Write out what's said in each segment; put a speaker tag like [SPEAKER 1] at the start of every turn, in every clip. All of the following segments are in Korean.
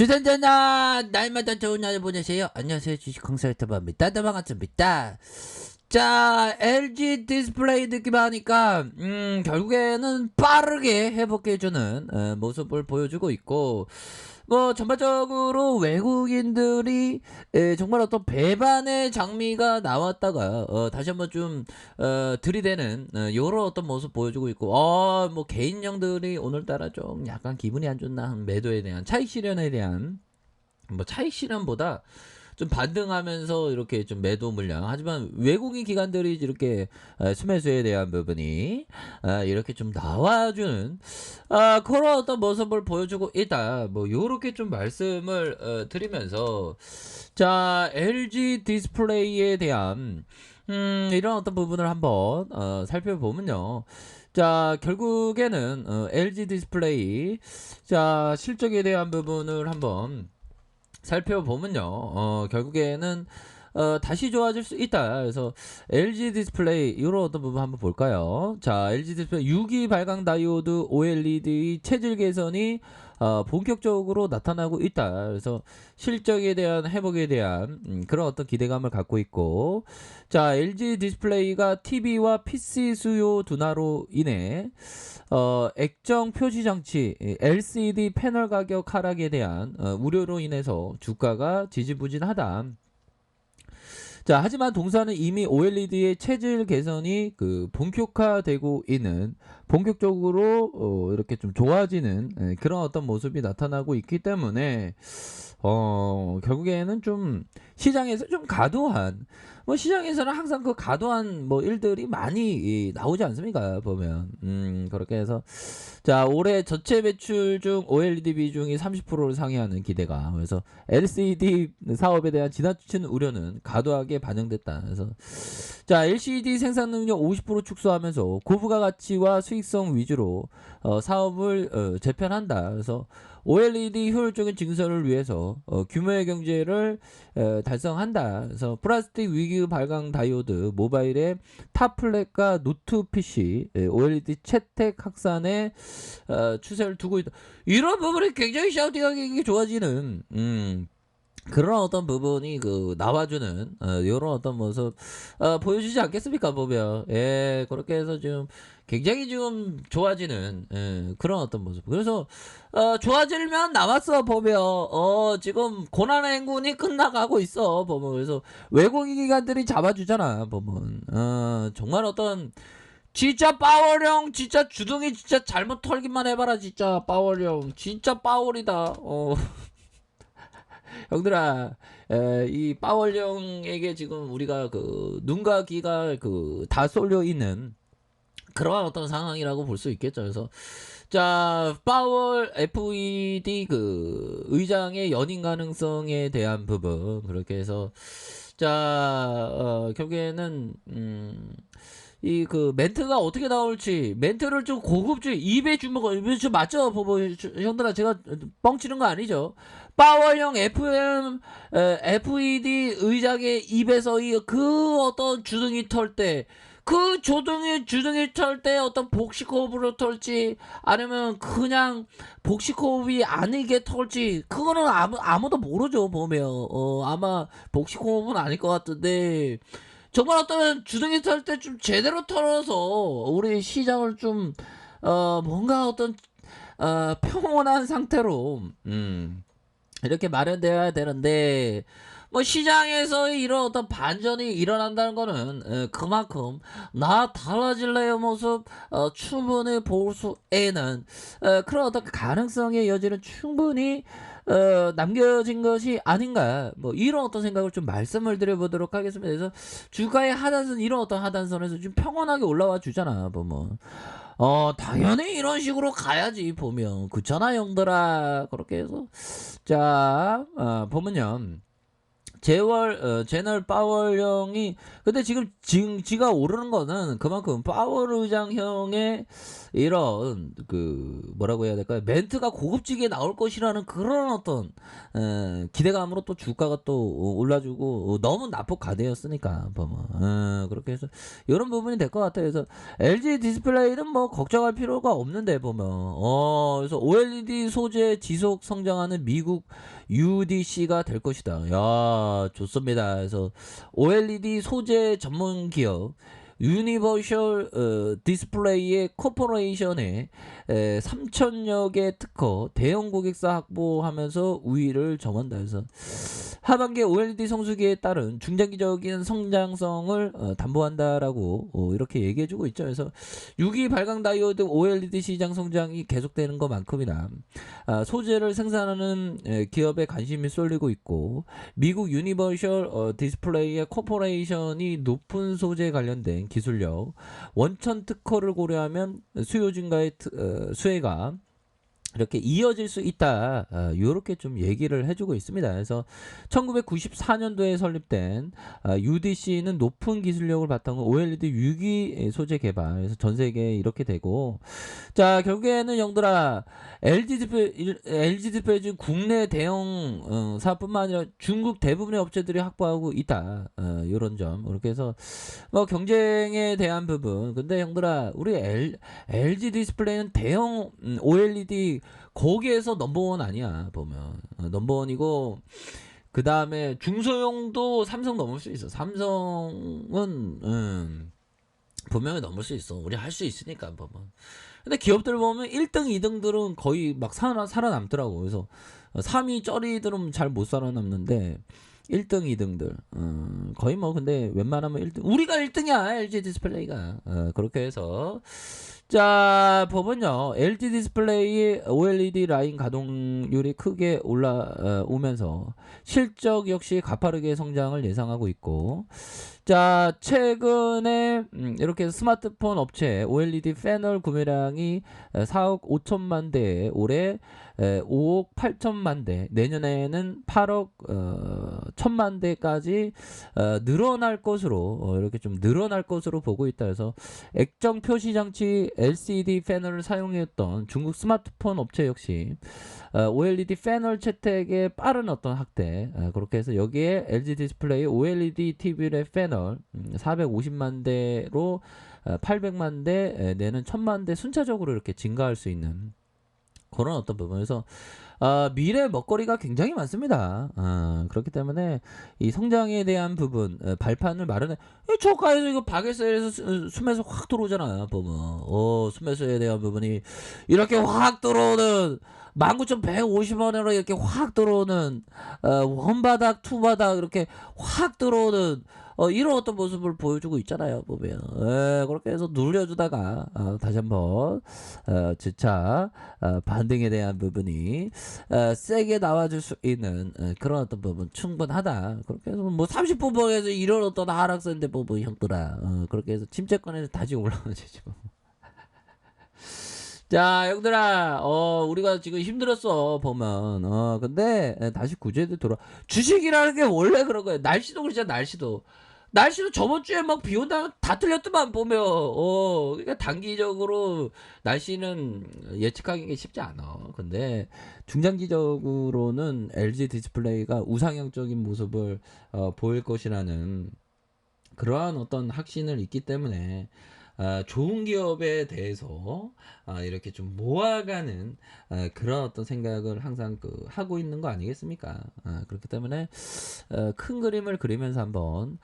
[SPEAKER 1] 주선전화 날마다 좋은 날을 보내세요. 안녕하세요. 주식 컨설턴트입니다. 반갑습니다. 자, LG 디스플레이 느낌 하니까 결국에는 빠르게 회복해주는 모습을 보여주고 있고, 뭐 전반적으로 외국인들이 정말 어떤 배반의 장미가 나왔다가 다시 한번 좀 들이대는 요런 어떤 모습 보여주고 있고, 뭐 개인형들이 오늘따라 좀 약간 기분이 안 좋나, 매도에 대한 차익 실현에 대한, 뭐 차익 실현보다 좀 반등하면서 이렇게 좀 매도 물량, 하지만 외국인 기관들이 이렇게 수매수에 대한 부분이 이렇게 좀 나와주는 그런 어떤 모습을 보여주고 있다, 뭐 요렇게 좀 말씀을 드리면서, 자, LG 디스플레이에 대한 이런 어떤 부분을 한번 살펴보면요. 자, 결국에는 LG 디스플레이, 자, 실적에 대한 부분을 한번 살펴보면요. 결국에는 다시 좋아질 수 있다. 그래서 LG 디스플레이 이런 어떤 부분 한번 볼까요? 자, LG 디스플레이 6기 발광 다이오드 OLED 체질 개선이 본격적으로 나타나고 있다. 그래서 실적에 대한 회복에 대한 그런 어떤 기대감을 갖고 있고, 자, LG 디스플레이가 TV와 PC 수요 둔화로 인해 액정 표시 장치 LCD 패널 가격 하락에 대한 우려로 인해서 주가가 지지부진하다. 자, 하지만 동사는 이미 OLED의 체질 개선이 본격화되고 있는, 본격적으로 이렇게 좀 좋아지는 그런 어떤 모습이 나타나고 있기 때문에 결국에는 좀 시장에서 좀 과도한, 뭐 시장에서는 항상 그 과도한 뭐 일들이 많이 나오지 않습니까? 보면 그렇게 해서, 자, 올해 전체 매출 중 OLED 비중이 30%를 상회하는 기대가, 그래서 LCD 사업에 대한 지나치는 우려는 과도하게 반영됐다. 그래서, 자, LCD 생산 능력 50% 축소하면서 고부가 가치와 수익성 위주로 사업을 재편한다. 그래서 OLED 효율적인 증설을 위해서 규모의 경제를 달성한다. 그래서 플라스틱 위기 발광 다이오드, 모바일의 타블렛과 노트 PC, OLED 채택 확산에 추세를 두고 있다. 이런 부분이 굉장히 샤우팅하게 좋아지는 그런 어떤 부분이 나와주는 이런 어떤 모습 보여주지 않겠습니까? 보면, 예, 그렇게 해서 좀 굉장히 좀 좋아지는 그런 어떤 모습. 그래서 좋아지면 나왔어. 보면 지금 고난의 행군이 끝나가고 있어. 보면, 그래서 외국인 기관들이 잡아주잖아. 보면 정말 어떤, 진짜 파월형, 진짜 주둥이 진짜 잘못 털기만 해봐라. 진짜 파월형 진짜 파월이다. 형들아, 이 파월형에게 지금 우리가 눈과 귀가 다 쏠려 있는 그러한 어떤 상황이라고 볼 수 있겠죠. 그래서, 자, 파월 FED 의장의 연임 가능성에 대한 부분, 그렇게 해서, 자, 결국에는 이 멘트가 어떻게 나올지, 멘트를 좀 고급지 입에 주먹, 입에 좀 맞죠? 형들아, 제가 뻥치는 거 아니죠? 파월형 FED 의장의 입에서 어떤 주둥이 털 때, 주둥이 털 때 어떤 복식호흡으로 털지, 아니면 그냥 복식호흡이 아니게 털지, 그거는 아무도 모르죠. 보면 아마 복식호흡은 아닐 것 같은데, 정말 어떤 주둥이 털 때 좀 제대로 털어서 우리 시장을 좀 뭔가 어떤 평온한 상태로 이렇게 마련되어야 되는데, 뭐 시장에서 이런 어떤 반전이 일어난다는 거는 그만큼 나 달라질래의 모습 충분히 볼 수 있는 그런 어떤 가능성의 여지는 충분히 남겨진 것이 아닌가, 뭐 이런 어떤 생각을 좀 말씀을 드려보도록 하겠습니다. 그래서 주가의 하단선, 이런 어떤 하단선에서 좀 평온하게 올라와 주잖아. 보면 당연히 이런 식으로 가야지. 보면 그렇잖아, 형들아. 그렇게 해서, 자, 보면요, 제널 파월형이, 근데 지금 지가 오르는 거는 그만큼 파월 의장형의 이런 뭐라고 해야 될까요? 멘트가 고급지게 나올 것이라는 그런 어떤 기대감으로 또 주가가 또 올라주고 너무 낙폭 가대였으니까 보면 그렇게 해서 이런 부분이 될 것 같아요. 그래서 LG 디스플레이는 뭐 걱정할 필요가 없는데 보면 그래서 OLED 소재 지속 성장하는 미국 UDC가 될 것이다. 야, 좋습니다. 그래서 OLED 소재 전문 기업 유니버셜 디스플레이의 코퍼레이션에 3천여 개 특허 대형 고객사 확보하면서 우위를 점한다. 해서 하반기 OLED 성수기에 따른 중장기적인 성장성을 담보한다라고 이렇게 얘기해주고 있죠. 그래서 6기 발광 다이오드 OLED 시장 성장이 계속되는 것만큼이나 소재를 생산하는 기업에 관심이 쏠리고 있고 미국 유니버셜 디스플레이의 코퍼레이션이 높은 소재 관련된 기술력 원천 특허를 고려하면 수요 증가의 수혜가 이렇게 이어질 수 있다. 이렇게 좀 얘기를 해주고 있습니다. 그래서 1994년도에 설립된 UDC는 높은 기술력을 바탕으로 OLED 유기 소재 개발. 그래서 전 세계에 이렇게 되고, 자 결국에는 영들아 LG 디스플레이 중 국내 대형 사업뿐만 아니라 중국 대부분의 업체들이 확보하고 있다. 이런 점. 그렇게 해서 뭐 경쟁에 대한 부분. 근데 형들아 우리 LG 디스플레이는 대형 OLED 거기에서 넘버원 아니야 보면 넘버원이고 그 다음에 중소형도 삼성 넘을 수 있어. 삼성은 분명히 넘을 수 있어. 우리 할 수 있으니까 보면. 근데 기업들 보면 1등, 2등들은 거의 막 살아남더라고. 그래서 3위 쩌리들은 잘 못 살아남는데 1등, 2등들 거의 뭐 근데 웬만하면 1등 우리가 1등이야 LG 디스플레이가 그렇게 해서 자 보면요 LG 디스플레이 OLED 라인 가동률이 크게 올라오면서 실적 역시 가파르게 성장을 예상하고 있고 자 최근에 이렇게 스마트폰 업체 OLED 패널 구매량이 4억 5천만 대 올해 5억 8천만 대 내년에는 8억 1천만 대까지 늘어날 것으로 이렇게 좀 늘어날 것으로 보고 있다. 해서 액정 표시 장치 LCD 패널을 사용했던 중국 스마트폰 업체 역시 OLED 패널 채택의 빠른 어떤 확대 그렇게 해서 여기에 LG 디스플레이 OLED TV의 패널 450만 대로 800만 대 내는 1000만 대 순차적으로 이렇게 증가할 수 있는 그런 어떤 부분에서 미래 먹거리가 굉장히 많습니다. 그렇기 때문에 이 성장에 대한 부분 발판을 마련해. 저가에서 이거 박에서에서 숨에서 확 들어오잖아요. 보면 숨에서에 대한 부분이 이렇게 확 들어오는 19,150원으로 이렇게 확 들어오는 원바닥 투바닥 이렇게 확 들어오는 이런 어떤 모습을 보여주고 있잖아요. 보면 그렇게 해서 눌려주다가 다시 한번 재차 반등에 대한 부분이 세게 나와줄 수 있는 그런 어떤 부분 충분하다. 그렇게 해서 뭐 30분봉에서 이런 어떤 하락세인데 뭐 형들아 그렇게 해서 침체권에서 다시 올라가지죠. 자, 형들아, 우리가 지금 힘들었어, 보면. 근데, 다시 구제도 돌아. 주식이라는 게 원래 그런 거야. 날씨도 그렇잖아, 날씨도. 날씨도 저번 주에 막 비 온다면 다 틀렸더만, 보면. 그러니까 단기적으로 날씨는 예측하기 쉽지 않아. 근데, 중장기적으로는 LG 디스플레이가 우상향적인 모습을, 보일 것이라는 그러한 어떤 확신을 있기 때문에, 좋은 기업에 대해서 이렇게 좀 모아가는 그런 어떤 생각을 항상 하고 있는 거 아니겠습니까? 그렇기 때문에 큰 그림을 그리면서 한번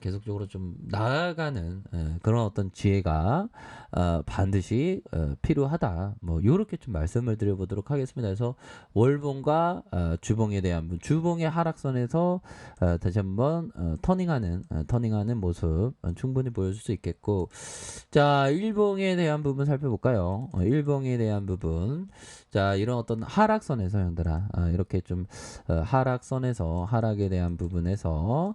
[SPEAKER 1] 계속적으로 좀 나아가는 그런 어떤 지혜가 반드시 필요하다. 뭐 이렇게 좀 말씀을 드려보도록 하겠습니다. 그래서 월봉과 주봉에 대한 주봉의 하락선에서 다시 한번 터닝하는 모습 충분히 보여줄 수 있겠고 자 일봉에 대한 부분 살펴볼까요? 일봉에 대한 부분 자, 이런 어떤 하락선에서 형들아, 이렇게 좀 하락선에서 하락에 대한 부분에서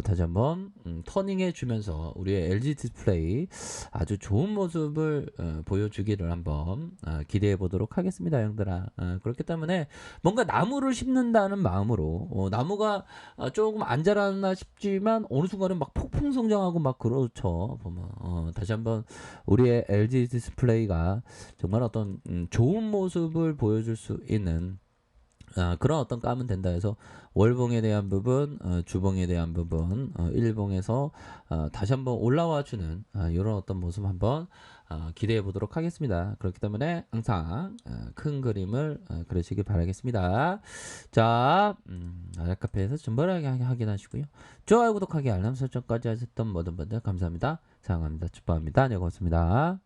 [SPEAKER 1] 다시 한번 터닝해 주면서 우리의 LG 디스플레이 아주 좋은 모습을 보여주기를 한번 기대해 보도록 하겠습니다, 형들아. 그렇기 때문에 뭔가 나무를 심는다는 마음으로 나무가 조금 안 자라나 싶지만 어느 순간은 막 폭풍 성장하고 막 그렇죠. 보면 다시 한번 우리의 LG 디스플레이가 정말 어떤 좋은 모습을 보여줄 수 있는 그런 어떤 까면 된다 해서 월봉에 대한 부분, 주봉에 대한 부분, 일봉에서 다시 한번 올라와 주는 이런 어떤 모습 한번 기대해 보도록 하겠습니다. 그렇기 때문에 항상 큰 그림을 그리시길 바라겠습니다. 자, 아랫카페에서 준벌하게 확인하시고요. 좋아요, 구독하기, 알람 설정까지 하셨던 모든 분들 감사합니다. 사랑합니다. 축복합니다. 네, 고맙습니다.